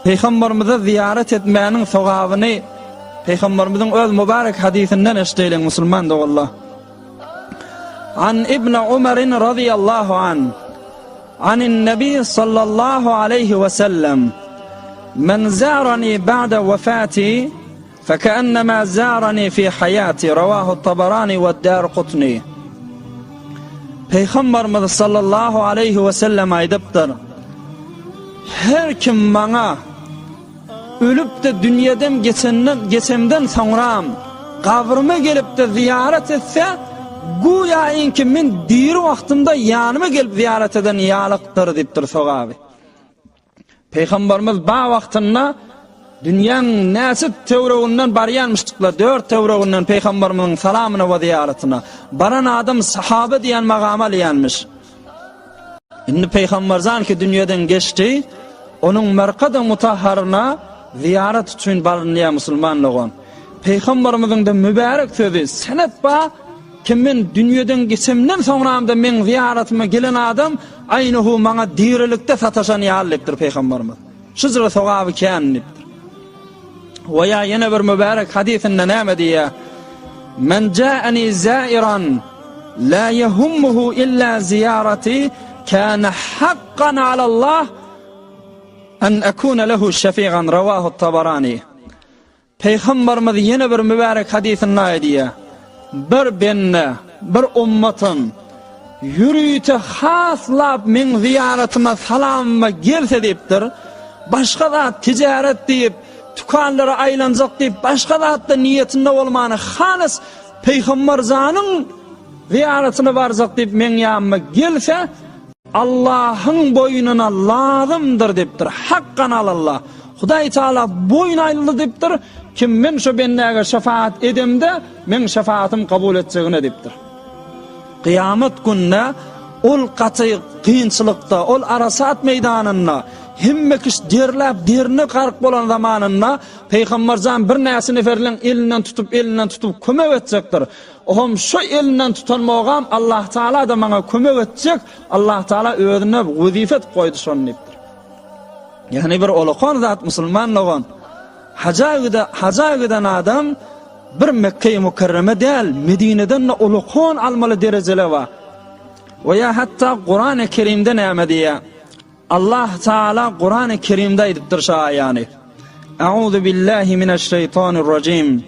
Peygamberimizi ziyaret etmenin sevabını Peygamberimizin öz mübarek hadisinden eşitleyen Müslüman da wallah. An İbn Umar radıyallahu an anin Nebi sallallahu aleyhi ve sellem men zarani ba'da vefati فكأنما زارني في حياتي رواه الطبراني والدارقطني. Peygamberimiz sallallahu aleyhi ve sellem aydıptır. Her kim bana ölüp de dünyadan geçemden sonra kabrıma gelip de ziyaret etse, güya inki men diri vaqtimda yanıma gelip ziyaret eden yalıqtır diptir soğabi. Peygamberimiz ba vaqtında dünyanın näsit tevreğinden baryanmıştıkla 4 tevreğinden Peygamberimizin salamına ve ziyaretine baran adam sahabe diyen maqama liyanmış. Indi Peygamber zanki dünyadan geçti, onun merkada mutahharına ziyaret için barınlayan Müslümanlığın. Peygamberimizin de mübarek sözü, senet ba kim men dünyadan geçemden sonra da men ziyaretime gelen adam aynuhu bana dirilikte sataşan yallıktır Peygamberimiz. Şuzra sevabı kânniptir. Veya yine bir mübarek hadisinde ne diye? Men ca'ani zairan la yehummuhu illa ziyarati kana hakkan ala Allah en akuna lehu şefi'an ravahu Tabarani. Peygamberimiz yine bir mübarek hadisinde ne diye? Bir benne, bir ummatın yürüyüte haslab men ziyaretime salamıma gelse deyiptir. Başka da ticaret deyip tukanlara aylanacak deyip başka da hatta niyetinde olmanı halis Peygamber zanın ziyaretine varacak deyip men yanıma gelse Allah'ın boynuna lazımdır deyiptir. Hakkan alallah. Huday Teala boyun ayrıldı deyiptir. Kim men şu bennege şefaat edemde men şefaatim kabul edeceğine deyiptir. Kıyamet gününe ol katı kıyınçılıkta, ol arasat meydanına himmek iş derlap derini qarq bolan zamanında Peygamber zan bir näsi neferlen elinden tutup kömek edecektir. Ohum şu elinden tutanmağam Allah Teala da bana kömek edecek. Allah Teala özüne vazifet koydu şonu deyiptir. Yani bir ulaqan zat Müslümanlığın haca giden adam bir Mekke-i Mukarreme değil, Medine'den de ulaqan almalı dereceler var. Veya hatta Kur'an-ı Kerim'de ne diye? Allah Teala Kur'an-ı Kerim'de ediptir şu ayani. Euzu billahi mineşşeytanirracim.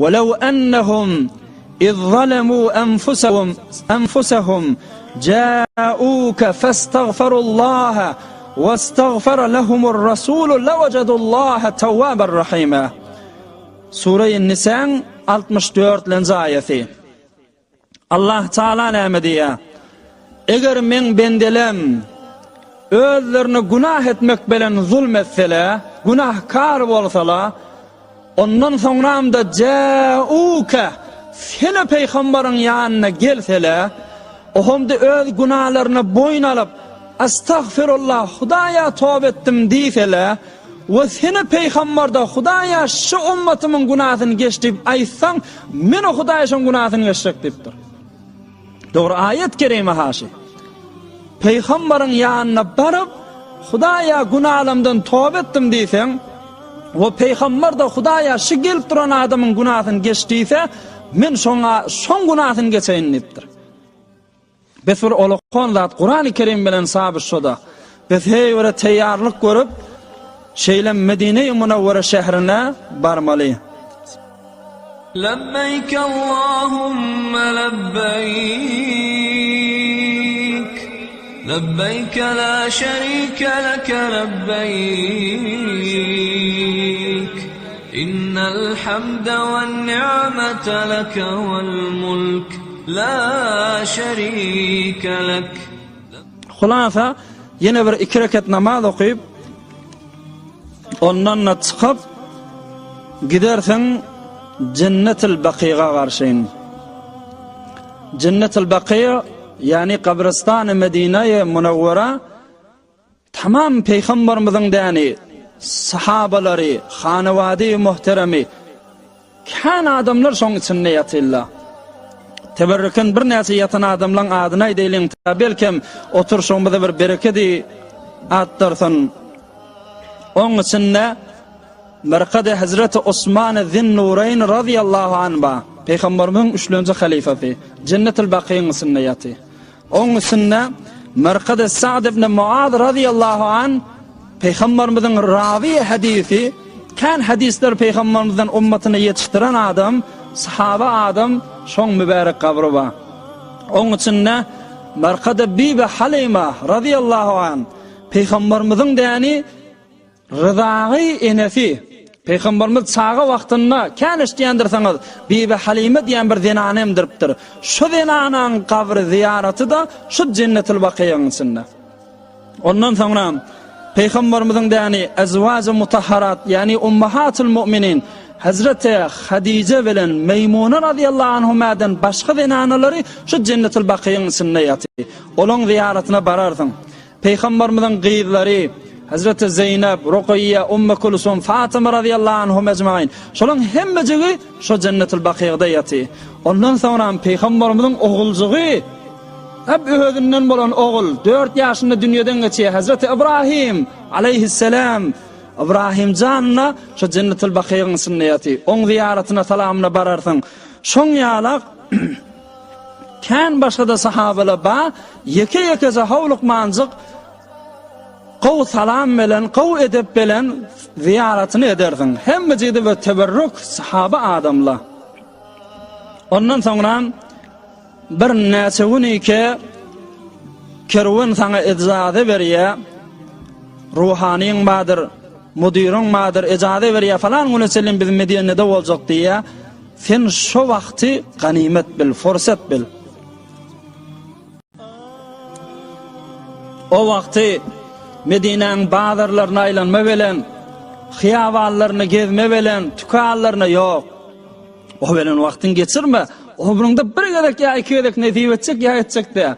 وَلَوْ أَنَّهُمْ إِذْ ظَلَمُوا أَنفُسَهُمْ جَاءُوكَ فَاسْتَغْفَرُوا اللّٰهَ وَاسْتَغْفَرَ لَهُمُ الرَّسُولُ لَوَجَدُوا اللّٰهَ تَوَّابًا رَحِيمًا. Sure-i Nisa 64. ayeti. Allah Teala ne diye? Eğer men bendelem özlerini günah etmek bilen zulmetseler, günahkar bolsalar, ondan sonra da ca'uka seni Peygamberin yanına gelseler, ohumda öz günahlarını boyun alıp estağfirullah Hudaya tövbe ettim deyseler ve seni Peygamber de Hudaya şu ümmetimin günahını geçti aysan men o Hudaya'nın günahını geçecek deyiptir. Doğru ayet kerime haşi. Peygamberin yanına barıp Hudaya günahlarımdan tövbe ettim deysen ve Peygamber de Hudaya şu gelip duran adamın günahını geçtiyse men son günahını geçeyin deyiptir. Biz bir ulaqan zat Kur'an-ı Kerim bilen sabit şoda. Biz heyvere teyarlık görüp şeyle Medine-i Münevvere şehrine barmalı. Lebbeyk Allahümme lebbeyk lebbeyk la şerike leke lebbeyk innel hamde ven ni'mete leke vel mulk la şerike lek. Hulasa yine bir 2 rekat namaz okuyup ondan çıkıp gidersen Cennet-ül Baqi'ga karşıyın. Cennet-ül Baqi yani kabristan-ı Medine-i Münevvere tamam Peygamberimizin dani sahabaları, hanevadi muhteremi kan adamlar şoň içinde yatırlar. Teberrüken bir näse yatan adamlaryň adyny aýdaýlyň belkem oturşoňda bir bereketi atdyrsyn. Onun içinde Merkade Hazreti Osman Zinnurayn radıyallahu anhu Peygamberimizin 3-nji halifesi Cennetul Baqiy'in içinde yatı. Onun içinde Merkade Sa'd ibn Muad radıyallahu anh Peygamberimizin ravi hadisi kan hadisler Peygamberimizden ummatını yetiştiren adam, sahaba adam şoň mübarek kabri var. Onun içinde Merkade Bibi Halima radıyallahu anh Peygamberimizin däni rızağı enesi Peygamberimiz çağı wagtynda kan işleýändirseňiz Bibi Halime diýen bir zenanem diripdir. Şu zenanan kabri ziyareti da şu Cennetul Baqiy'in içinde. Ondan sonra Peygamberimizin däni ezwaj-ı mutahharat yani ummahatul mu'minin Hazreti Hadice bilen Meymuna radıyallahu anhumadan başka zenanalary şu Cennetul Baqiy'in içinde ýaty. Olaň ziyaretine bararsyň. Peygamberimizin gyzlary Hazreti Zeynep, Ruqayya, Umm Kulsum, Fatıma radıyallahu anhum ecmaîn. Şolaň hemmejigi şu Cennetul Baqiy'da ýaty. Ondan sonra Peygamberimizin oğuljugy hep özünden bolan oğul 4 ýaşynda dünýeden geçýär. Hazreti İbrahim aleyhisselam İbrahim canna şu Cennetul Baqiy'in içinde ýaty. Oň ziyaretine salamyna bararsyň. Şoň ýalak kan başga sahabalar ba ýeke-ýeke howluk manzyk qaw salam bilen, qaw edep bilen ziyaretini edersin. Hemmejide we teberrük sahaba adamlar. Ondan sonra bir näçe günike kerwen sana icazet berýär. Ruhaniň badyr, mudirin badyr icazet berýär falan güne selim biz Medine'de boljak diýär. Sen şu wagty ganimet bil, fursat bil. O wagty Medine'nin bazarlarına aylanma bilen, hiyavallarını gezme bilen, tükallarına yok. O bilen vaktin geçirme. O bununda bir gerek ya iki gerek netice edecek ya edecek de.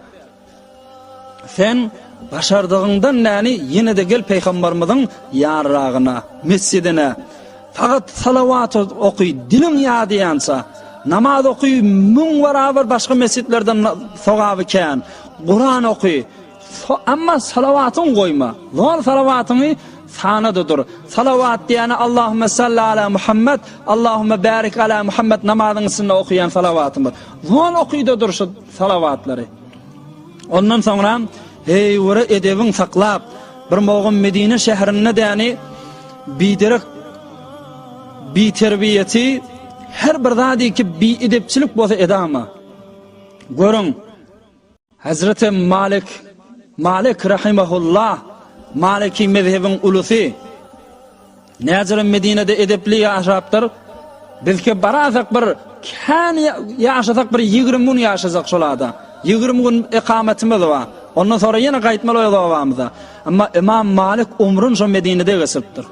Sen başardığından nani yine de gel Peygamberimizin yarrağına, mescidine. Fakat salavat okuy, dilin yadiyansa, namaz okuy, mun beraber başka mescidlerden sogabı kan, Kur'an okuy. Amma salavatın koyma. Zor salavatını sanadıdır. Salavat diyene Allahümme salli ala Muhammed, Allahümme barik ala Muhammed namazın içinde okuyan salavatımız. Zor okuyudur şu salavatları. Ondan sonra hey vura edebin saklap bir moğun Medine şehrine diyene bidirek bi terbiyeti her bir zadi ki bi edepçilik bolsa edama. Görün Hazreti Malik rahimahullah Maliki mezhebin ulusi Nazırın Medine'de edepli yaşaptır. Bizke barazak bir kan yaşasak bir 20 gün yaşasak şolada. 20 gün ikametimiz var. Ondan sonra yine qaytmaly oýdawamyza. Amma İmam Malik umrun şu Medine'de geçiripdir.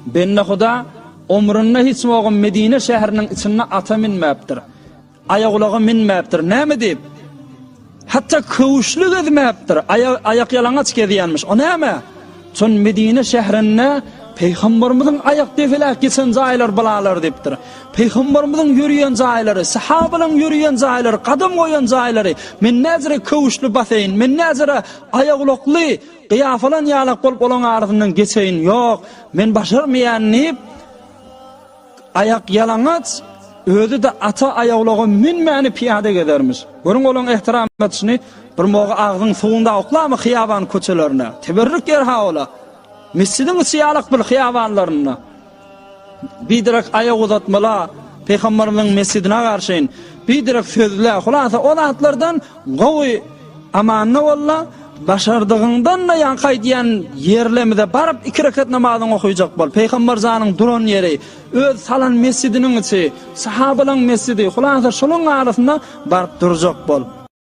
Benne Huda umrunna hiç moğun Medine şehrinin içine ata minmäpdir. Ayagulagy minmäpdir. Näme diýip? Hatta kavuşluk edmeyaptır. Ayak yalanaç gezýänmiş. O näme? Son Medine şehrine Peygamberimizin ayak defelek geçen zaýlar bulalar depdir. Peygamberimizin yürüyen zaýlary, sahabaların yürüyen zaýlary, kadam koyan zaýlary, men näzire kavuşlu baseyn, men näzire ayaklykly, qiyafalan ýalak bolup olan arasından geçeyin. Yok, men başarmaýan ayak yalanaç özü de ata ayaqlağı minmäni piyade gedermiş. Görün olan ihtiram etişini bir moğa ağzın suğunda oklama hiyaban köçelerine. Teberrük yer haola. Mescidin siyalak bil hiyabanlarına. Bir direk ayak uzatmala Peygamberimizin mescidine karşıyın. Bir direk sözler. Hulasa o zatlardan gowy amanna walla başardığından da yankay diyen yerlemide barıp 2 rekat namazını okuyacak bol. Peygamber zanın duran yeri, öz salan mescidinin içi, sahabalan mescidi, hulasa şolun arasında barıp duracak bol.